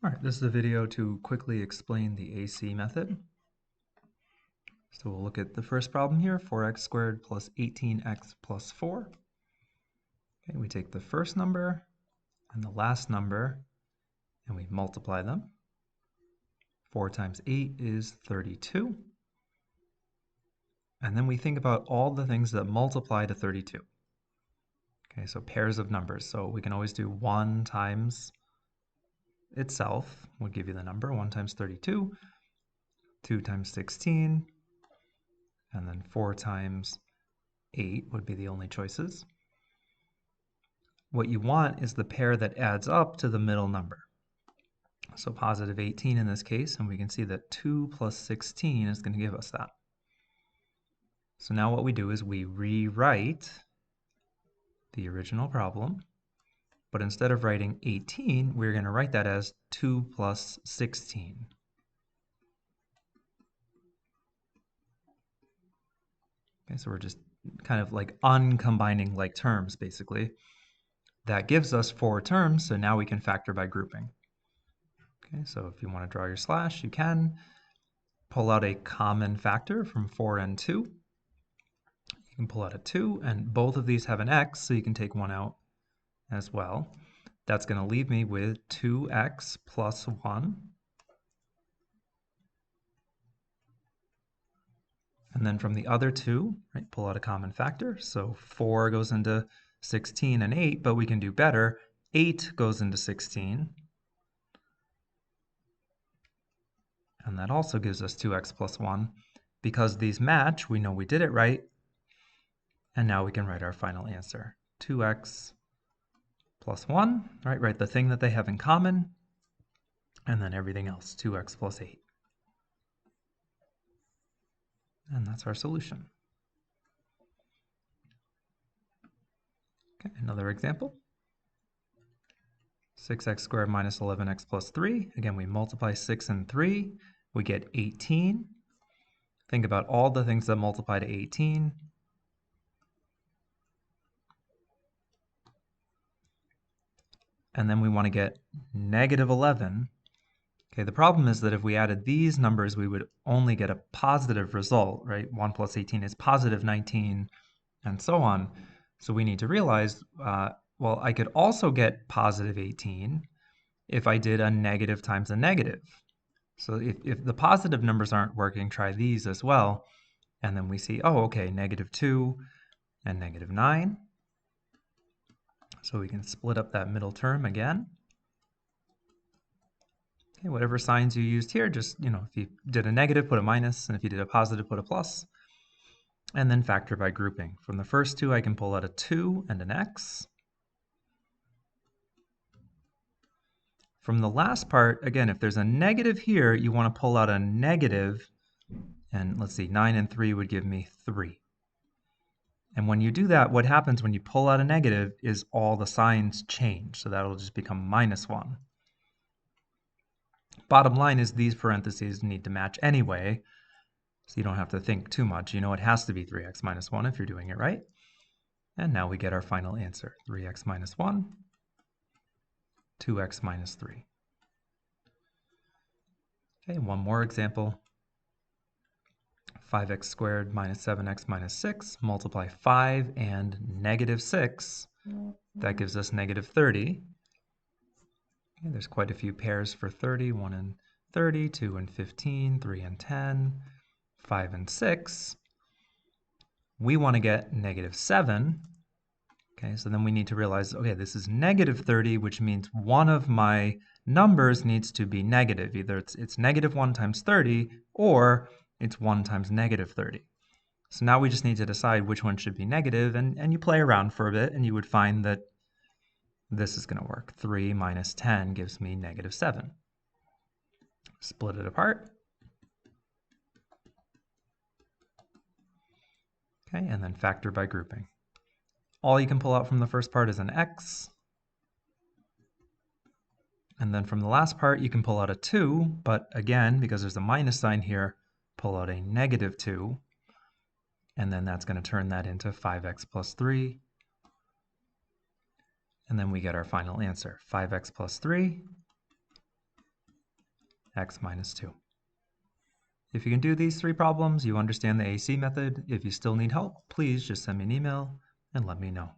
All right, this is a video to quickly explain the AC method. So we'll look at the first problem here, 4x squared plus 18x plus 4. Okay, we take the first number and the last number and we multiply them. 4 times 8 is 32. And then we think about all the things that multiply to 32. Okay, so pairs of numbers. So we can always do 1 times itself would give you the number, 1 times 32, 2 times 16, and then 4 times 8 would be the only choices. What you want is the pair that adds up to the middle number. So positive 18 in this case, and we can see that 2 plus 16 is going to give us that. So now what we do is we rewrite the original problem, but instead of writing 18, we're going to write that as 2 plus 16. Okay, so we're just kind of like uncombining like terms, basically. That gives us 4 terms, so now we can factor by grouping. Okay, so if you want to draw your slash, you can. Pull out a common factor from 4 and 2. You can pull out a 2, and both of these have an x, so you can take one out as well. That's going to leave me with 2x plus 1. And then from the other two, right, pull out a common factor. So 4 goes into 16 and 8, but we can do better. 8 goes into 16. And that also gives us 2x plus 1. Because these match, we know we did it right. And now we can write our final answer. 2x plus 1, right? Write the thing that they have in common. And then everything else, 2x plus 8. And that's our solution. Okay, another example. 6x squared minus 11x plus 3. Again, we multiply 6 and 3. We get 18. Think about all the things that multiply to 18. And then we want to get negative 11. Okay, the problem is that if we added these numbers, we would only get a positive result, right? 1 plus 18 is positive 19, and so on. So we need to realize, well, I could also get positive 18 if I did a negative times a negative. So if the positive numbers aren't working, try these as well. And then we see, oh, okay, negative 2 and negative 9. So we can split up that middle term again. Okay, whatever signs you used here, just, if you did a negative, put a minus, and if you did a positive, put a plus. And then factor by grouping. From the first two, I can pull out a 2 and an x. From the last part, again, if there's a negative here, you want to pull out a negative, and let's see, 9 and 3 would give me 3. And when you do that, what happens when you pull out a negative is all the signs change, so that'll just become minus 1. Bottom line is these parentheses need to match anyway, so you don't have to think too much. You know it has to be 3x minus 1 if you're doing it right. And now we get our final answer, 3x minus 1, 2x minus 3. Okay, one more example. 5x squared minus 7x minus 6, multiply 5 and negative 6. That gives us negative 30. Okay, there's quite a few pairs for 30, 1 and 30, 2 and 15, 3 and 10, 5 and 6. We want to get negative 7. Okay, so then we need to realize, okay, this is negative 30, which means one of my numbers needs to be negative. Either it's negative 1 times 30, or it's 1 times negative 30. So now we just need to decide which one should be negative, and you play around for a bit, and you would find that this is going to work. 3 minus 10 gives me negative 7. Split it apart. Okay, and then factor by grouping. All you can pull out from the first part is an x. And then from the last part, you can pull out a 2, but again, because there's a minus sign here, pull out a negative 2. And then that's going to turn that into 5x plus 3. And then we get our final answer, 5x plus 3 x minus 2. If you can do these 3 problems, you understand the AC method. If you still need help, please just send me an email and let me know.